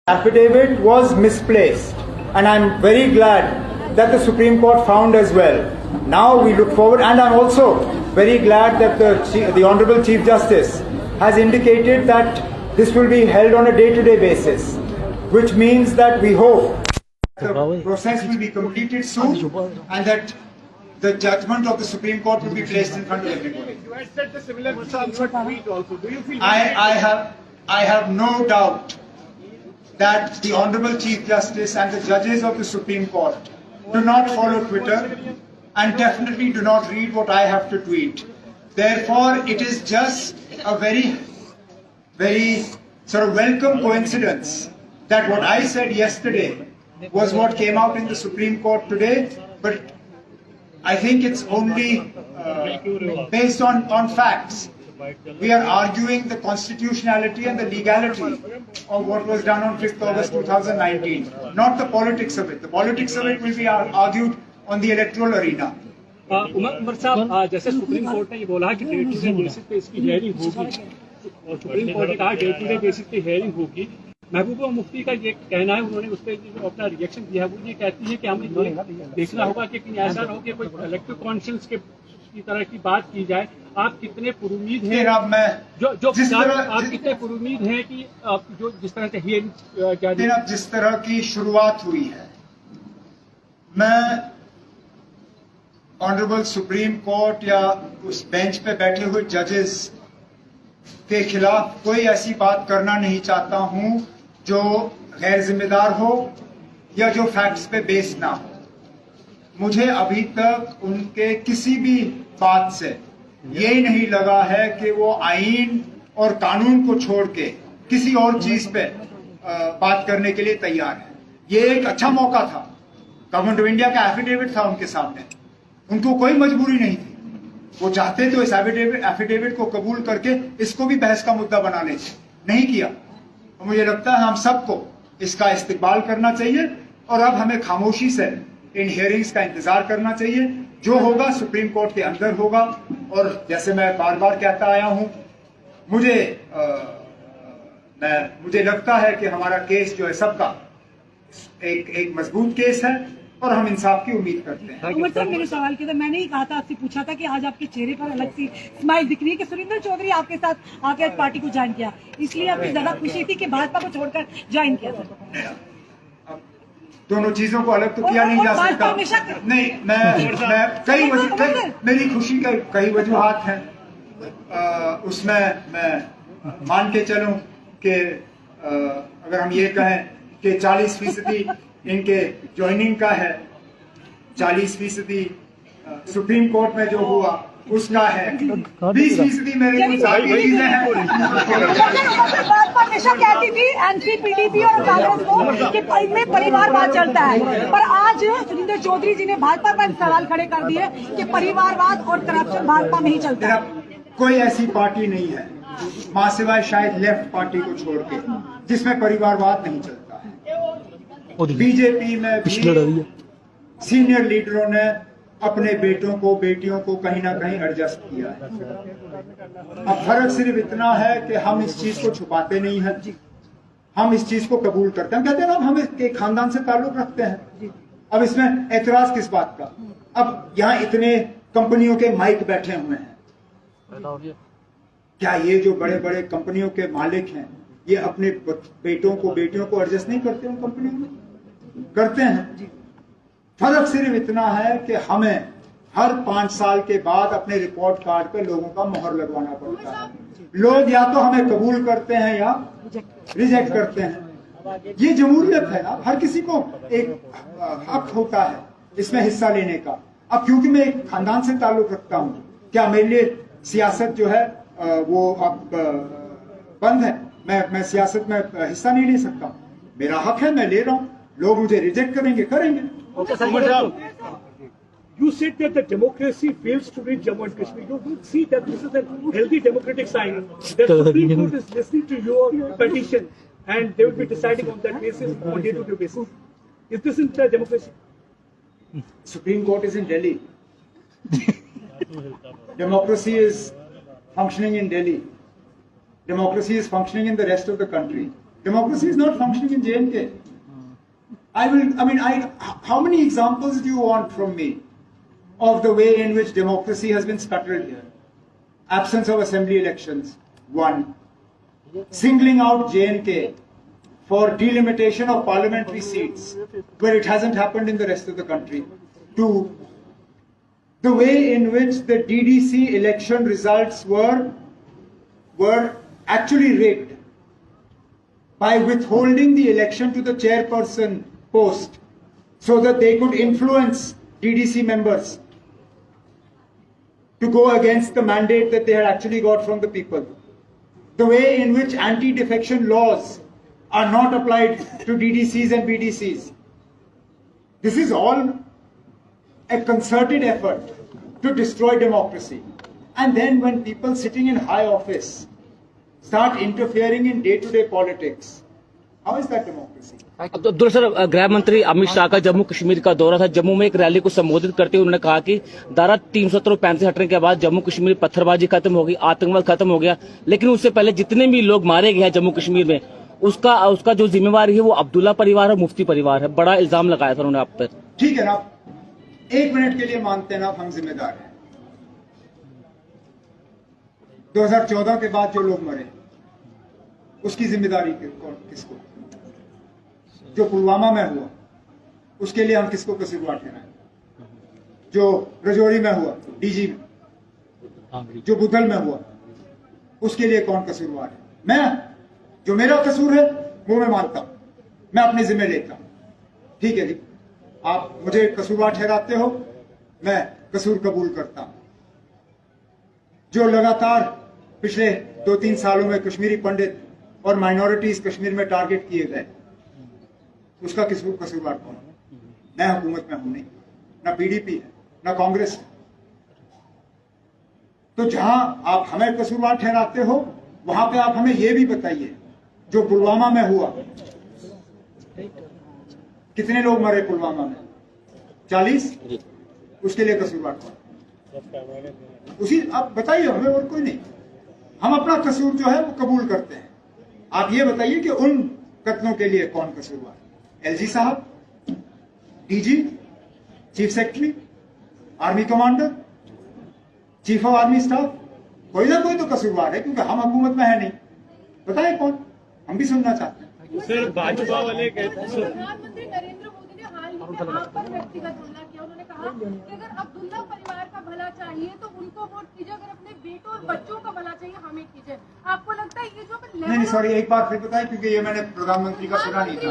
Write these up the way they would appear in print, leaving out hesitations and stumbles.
Affidavit was misplaced, and I'm very glad that the Supreme Court found as well. Now we look forward, and I'm also very glad that the Honourable Chief Justice has indicated that this will be held on a day-to-day basis, which means that we hope the process will be completed soon and that the judgment of the Supreme Court will be placed in front of everybody. You had said the similar tweet also. Do you feel? I have no doubt that the Honourable Chief Justice and the judges of the Supreme Court do not follow Twitter and definitely do not read what I have to tweet. Therefore, it is just a very sort of welcome coincidence that what I said yesterday was what came out in the Supreme Court today, but I think it's only based on facts. We are arguing the constitutionality and the legality of what was done on 5th August 2019, not the politics of it. The politics of it will be argued on the electoral arena. Umar साहब, जैसे supreme court ने ये बोला कि day to day basis पे इसकी hearing होगी और सुप्रीम कोर्ट ने कहा डे टू डे बेसिस पे हियरिंग होगी, महबूबा मुफ्ती का ये कहना है, उन्होंने उस पर अपना रिएक्शन दिया है, वो ये कहती है कि हमें देखना होगा कि कहीं ऐसा हो कि कोई कलेक्टिव कॉन्शियंस की तरह की बात की जाए। आप कितने पुरुमीद हैं आप कितने पुरुमीद हैं कि जो जिस तरह से हियरिंग जिस तरह की शुरुआत हुई है, मैं ऑनरेबल सुप्रीम कोर्ट या उस बेंच पे बैठे हुए जजेस के खिलाफ कोई ऐसी बात करना नहीं चाहता हूं जो गैर जिम्मेदार हो या जो फैक्ट्स पे बेस ना हो। मुझे अभी तक उनके किसी भी बात से यही नहीं लगा है कि वो आईन और कानून को छोड़ के किसी और चीज पे बात करने के लिए तैयार है। ये एक अच्छा मौका था, गवर्नमेंट ऑफ इंडिया का एफिडेविट था उनके सामने, उनको कोई मजबूरी नहीं थी। वो चाहते तो इस एफिडेविट को कबूल करके इसको भी बहस का मुद्दा बना लेते, नहीं किया। तो मुझे लगता है हम सबको इसका इस्तेमाल करना चाहिए और अब हमें खामोशी से इन हियरिंग्स का इंतजार करना चाहिए। जो होगा सुप्रीम कोर्ट के अंदर होगा, और जैसे मैं बार बार कहता आया हूं, मुझे लगता है कि हमारा केस जो है सबका एक मजबूत केस है और हम इंसाफ की उम्मीद करते हैं। उमर साहब, मेरे सवाल के अंदर मैंने ही कहा था, आपसे पूछा था कि आज आपके चेहरे पर अलग सी स्माइल दिख रही है कि सुरेंद्र चौधरी आपके साथ आके पार्टी को ज्वाइन किया, इसलिए आपकी ज्यादा खुशी थी कि भाजपा को छोड़कर ज्वाइन किया था। दोनों चीजों को अलग तो किया नहीं जा सकता। नहीं, मैं मेरी खुशी के कई वजूहात हैं। उसमें मैं मान के चलूं कि अगर हम ये कहें कि 40% इनके ज्वाइनिंग का है, 40% सुप्रीम कोर्ट में जो हुआ उसका है, 20% मेरे कुछ सारी चीजें हैं। हमेशा कहती थी एनसी, पीडीपी और कांग्रेस को कि में परिवारवाद चलता है, पर आज सुरेंद्र चौधरी जी ने भाजपा पर सवाल खड़े कर दिए कि परिवारवाद और करप्शन भाजपा में ही चलता है। कोई ऐसी पार्टी नहीं है मां सिवाय शायद लेफ्ट पार्टी को छोड़ के जिसमें परिवारवाद नहीं चलता है। बीजेपी में भी सीनियर लीडरों ने अपने बेटों को बेटियों को कहीं ना कहीं एडजस्ट किया है। अब फर्क सिर्फ इतना है कि हम इस चीज को छुपाते नहीं हैं, हम इस चीज को कबूल करते हैं। कहते हैं ना, हम एक खानदान से ताल्लुक रखते हैं। अब इसमें एतराज किस बात का? अब यहाँ इतने कंपनियों के माइक बैठे हुए हैं, क्या ये जो बड़े बड़े कंपनियों के मालिक हैं ये अपने बेटों को बेटियों को एडजस्ट नहीं करते? उन कंपनियों में करते हैं। फर्क सिर्फ इतना है कि हमें हर 5 साल के बाद अपने रिपोर्ट कार्ड पे लोगों का मोहर लगवाना पड़ता है। लोग या तो हमें कबूल करते हैं या रिजेक्ट करते हैं। ये जमहूरियत है ना, हर किसी को एक हक होता है इसमें हिस्सा लेने का। अब क्योंकि मैं एक खानदान से ताल्लुक रखता हूँ, क्या मेरे लिए सियासत जो है वो अब बंद है? मैं सियासत में हिस्सा नहीं ले सकता? मेरा हक है, मैं ले रहा हूँ। लोग मुझे रिजेक्ट करेंगे। You said that the democracy fails to reach Jammu and Kashmir. You don't see that this is a healthy democratic sign. The Supreme Court is listening to your petition and they will be deciding on that basis on day-to-day basis. Is this in democracy? Supreme Court is in Delhi. Democracy is functioning in Delhi. Democracy is functioning in the rest of the country. Democracy is not functioning in J&K. How many examples do you want from me of the way in which democracy has been scuttled here? Absence of assembly elections, 1. Singling out J&K for delimitation of parliamentary seats, where it hasn't happened in the rest of the country, 2. The way in which the DDC election results were actually rigged by withholding the election to the chairperson post so that they could influence DDC members to go against the mandate that they had actually got from the people. The way in which anti-defection laws are not applied to DDCs and BDCs. This is all a concerted effort to destroy democracy. And then when people sitting in high office start interfering in day-to-day politics, how is that democracy? Abdul sir, गृह मंत्री अमित शाह का जम्मू कश्मीर का दौरा था। जम्मू में एक rally को संबोधित करते हुए उन्होंने कहा कि धारा 370 और 35 हटने के बाद जम्मू कश्मीर पत्थरबाजी खत्म हो गई, आतंकवाद खत्म हो गया, लेकिन उससे पहले जितने भी लोग मारे गए हैं जम्मू कश्मीर में, उसका जो जिम्मेवारी है वो अब्दुल्ला परिवार और मुफ्ती परिवार है। बड़ा इल्जाम लगाया था उन्होंने आप पर। ठीक है ना, 1 मिनट के लिए मानते हैं ना हम जिम्मेदार हैं। 2014 के बाद जो लोग मरे उसकी जिम्मेदारी किसको? जो पुलवामा में हुआ उसके लिए हम किसको कसूरवार ठहराएं? जो रजौरी में हुआ डीजी में, जो बुधल में हुआ उसके लिए कौन कसूरवार है? मैं, जो मेरा कसूर है वो मैं मानता हूं, मैं अपने जिम्मे लेता हूं। ठीक है जी, आप मुझे कसूरवार ठहराते हो, मैं कसूर कबूल करता हूं। जो लगातार पिछले 2-3 सालों में कश्मीरी पंडित और माइनॉरिटीज कश्मीर में टारगेट किए गए, उसका कसूरवार कौन है? मैं हुकूमत में हूं नहीं, ना पीडीपी है ना कांग्रेस है। तो जहां आप हमें कसूरवार ठहराते हो वहां पे आप हमें यह भी बताइए, जो पुलवामा में हुआ, कितने लोग मरे पुलवामा में? 40? उसके लिए कसूरवार कौन? उसी आप बताइए हमें, और कोई नहीं। हम अपना कसूर जो है वो कबूल करते हैं। आप ये बताइए कि उन कत्लों के लिए कौन कसूरवार? एलजी साहब, DG, chief secretary, army commander, chief of army staff, कोई ना कोई तो कसूरवार है, क्योंकि हम हुकूमत में है नहीं। बताइए कौन, हम भी सुनना चाहते हैं। सर, भाजपा वाले प्रधानमंत्री नरेंद्र मोदी ने हाल ही में आप पर व्यक्तिगत हमला किया। उन्होंने कहा कि अगर अब्दुल्ला परिवार का भला चाहिए तो उनको वोट कीजिए, अगर अपने बेटों और बच्चों का भला चाहिए हमें कीजिए। आपको लगता है ये जो नहीं, सॉरी, एक बार फिर बताएं, क्योंकि ये मैंने प्रधानमंत्री का सुना नहीं था।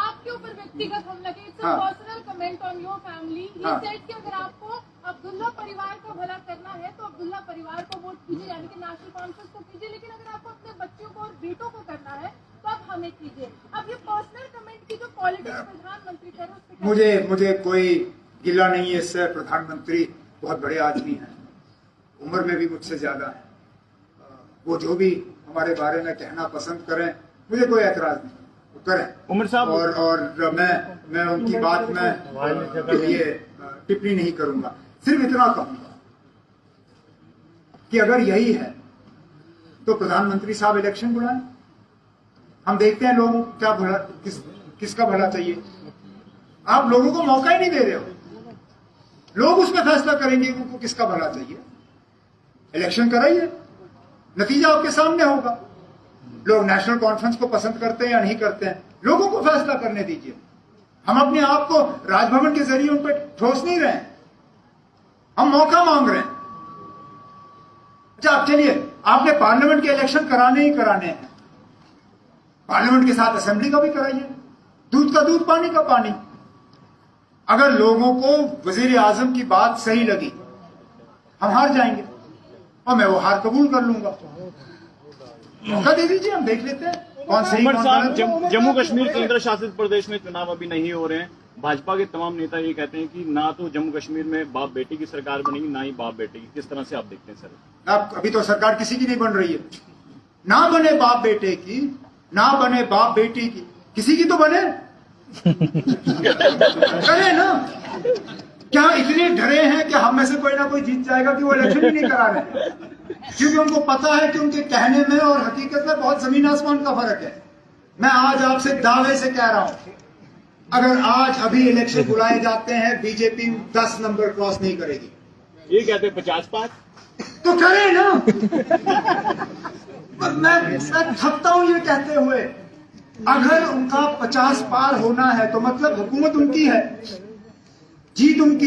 आपके ऊपर व्यक्तिगत हमला किया, it's a personal comment on your family. He said कि अगर आपको अब्दुल्ला परिवार का भला करना है तो अब्दुल्ला परिवार को वोट कीजिए, यानी कि नेशनल कॉन्फ्रेंस को कीजिए, लेकिन अगर आपको अपने बच्चों को और बेटों को करना है तो आप हमें कीजिए। अब ये पर्सनल कमेंट की जो पॉलिटिक्स प्रधानमंत्री कर रहे हैं, मुझे कोई गिला नहीं है इससे। प्रधानमंत्री बहुत बड़े आदमी हैं, उम्र में भी मुझसे ज्यादा है। वो जो भी हमारे बारे में कहना पसंद करें, मुझे कोई एतराज नहीं, वो करें। उमर साहब, और मैं उनकी बात में के लिए टिप्पणी नहीं करूंगा। सिर्फ इतना कहूंगा कि अगर यही है तो प्रधानमंत्री साहब इलेक्शन बुलाएं। हम देखते हैं लोगों को क्या भला, किसका भला चाहिए। आप लोगों को मौका ही नहीं दे रहे हो। लोग उसमें फैसला करेंगे उनको किसका भला चाहिए। इलेक्शन कराइए, नतीजा आपके सामने होगा। लोग नेशनल कॉन्फ्रेंस को पसंद करते हैं या नहीं करते हैं, लोगों को फैसला करने दीजिए। हम अपने आप को राजभवन के जरिए उन पर ठोस नहीं रहे हैं, हम मौका मांग रहे हैं। अच्छा, अब चलिए, आपने पार्लियामेंट के इलेक्शन कराने ही कराने हैं, पार्लियामेंट के साथ असेंबली का भी कराइए। दूध का दूध, पानी का पानी। अगर लोगों को वजीर आजम की बात सही लगी, हम हार जाएंगे और मैं वो हार कबूल कर लूंगा। मौका दे दीजिए, हम देख लेते हैं कौन सही कौन गलत। जम्मू कश्मीर केंद्र शासित प्रदेश में चुनाव अभी नहीं हो रहे हैं। भाजपा के तमाम नेता ये कहते हैं कि ना तो जम्मू कश्मीर में बाप बेटी की सरकार बनेगी, ना ही बाप बेटे की। किस तरह से आप देखते हैं सर? अब अभी तो सरकार किसी की नहीं बन रही है। ना बने बाप बेटे की, ना बने बाप बेटी की, किसी की तो बने। करे ना। क्या इतने डरे हैं कि हम में से कोई ना कोई जीत जाएगा कि वो इलेक्शन ही नहीं करा रहे? क्योंकि उनको पता है कि उनके कहने में और हकीकत में बहुत जमीन आसमान का फर्क है। मैं आज आपसे दावे से कह रहा हूं, अगर आज अभी इलेक्शन बुलाए जाते हैं, बीजेपी 10 नंबर क्रॉस नहीं करेगी। ये कहते हैं 50 पार। तो करे ना। पर मैं थकता हूं ये कहते हुए, अगर उनका 50 पार होना है तो मतलब हुकूमत उनकी है, जीत उनकी,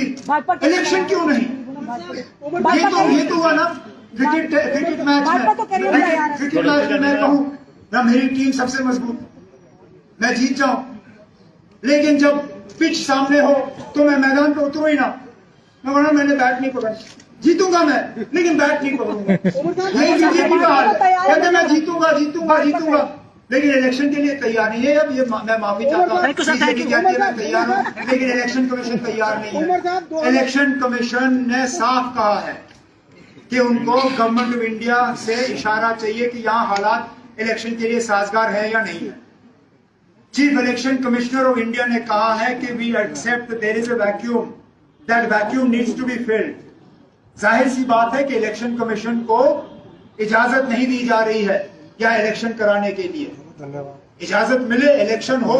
इलेक्शन क्यों नहीं? ये तो हुआ ना क्रिकेट मैच में। क्रिकेट मैच में मैं कहूं ना मेरी टीम सबसे मजबूत, मैं जीत जाऊं, लेकिन जब पिच सामने हो तो मैं मैदान पे उतरू ही ना। मैं बोला मैंने बैट नहीं पकड़ा, जीतूंगा मैं लेकिन बैट नहीं पकड़ूंगा। यही बीजेपी का हाल है, कहते मैं जीतूंगा जीतूंगा जीतूंगा, लेकिन इलेक्शन के लिए तैयार नहीं है। अब ये मैं माफी चाहता हूँ, बीजेपी कहती है मैं तैयार हूँ, लेकिन इलेक्शन कमीशन तैयार नहीं है। इलेक्शन कमीशन ने साफ कहा है कि उनको गवर्नमेंट ऑफ इंडिया से इशारा चाहिए कि यहाँ हालात इलेक्शन के लिए साजगार है या नहीं है। Chief election commissioner of India ने कहा है कि we accept there is a vacuum, that vacuum needs to be filled. जाहिर सी बात है कि इलेक्शन कमीशन को इजाजत नहीं दी जा रही है या इलेक्शन कराने के लिए। इजाजत मिले, इलेक्शन हो,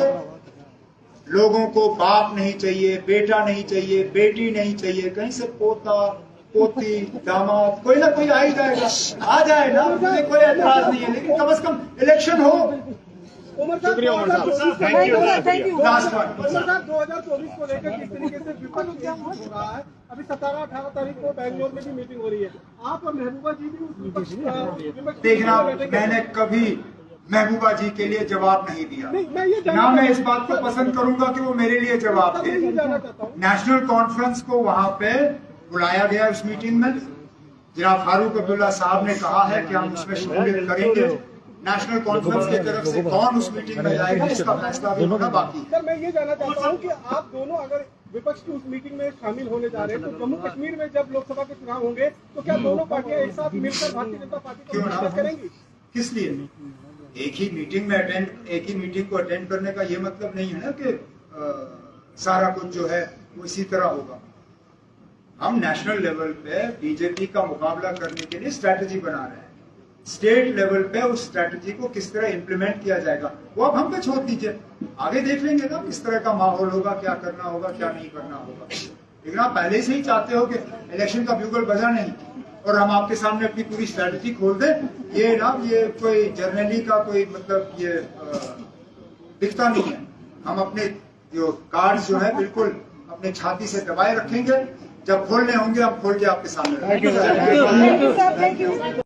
लोगों को बाप नहीं चाहिए, बेटा नहीं चाहिए, बेटी नहीं चाहिए, कहीं से पोता पोती दामाद कोई ना कोई आ ही जाएगा, आ जाए ना, मुझे कोई एतराज नहीं है, लेकिन कम से कम इलेक्शन हो। शुक्रिया उमर साहब, thank you. Last one, Umar साहब 2024 को लेकर किस तरीके से विपक्ष हो रहा है? अभी 17-18 तारीख को बैंगलोर में भी मीटिंग हो रही है, आप और महबूबा जी भी उस विपक्ष देखना मैंने कभी महबूबा जी के लिए जवाब नहीं दिया, ना मैं इस बात को पसंद करूंगा कि वो मेरे लिए जवाब दे। नेशनल कॉन्फ्रेंस को वहां पे बुलाया गया, उस मीटिंग में जनाब फारूक अब्दुल्ला साहब ने कहा है कि हम उसमें शमूलियत करेंगे। नेशनल कॉन्फ्रेंस की तरफ से कौन उस मीटिंग में जाएगा इसका फैसला भी होना बाकी है। सर मैं ये जानना चाहता हूँ कि आप दोनों अगर विपक्ष की उस मीटिंग में शामिल होने जा रहे हैं तो जम्मू कश्मीर में जब लोकसभा के चुनाव होंगे तो क्या दोनों पार्टियां एक साथ मिलकर भारतीय जनता पार्टी को मदद करेंगी? किस लिए? एक ही मीटिंग को अटेंड करने का ये मतलब नहीं है ना कि सारा कुछ जो है वो इसी तरह होगा। हम नेशनल लेवल पे बीजेपी का मुकाबला करने के लिए स्ट्रैटेजी बना रहे हैं। स्टेट लेवल पे उस स्ट्रैटेजी को किस तरह इंप्लीमेंट किया जाएगा वो अब हम पे छोड़ दीजिए, आगे देख लेंगे ना किस तरह का माहौल होगा, क्या करना होगा क्या नहीं करना होगा। लेकिन आप पहले से ही चाहते हो कि इलेक्शन का ब्यूगल बजा नहीं और हम आपके सामने अपनी पूरी स्ट्रैटेजी खोल दें, ये कोई जर्नली का कोई मतलब ये दिखता नहीं है। हम अपने जो कार्ड जो है बिल्कुल अपने छाती से दबाए रखेंगे, जब खोलने होंगे हम खोल के आपके सामने रखेंगे। Thank you.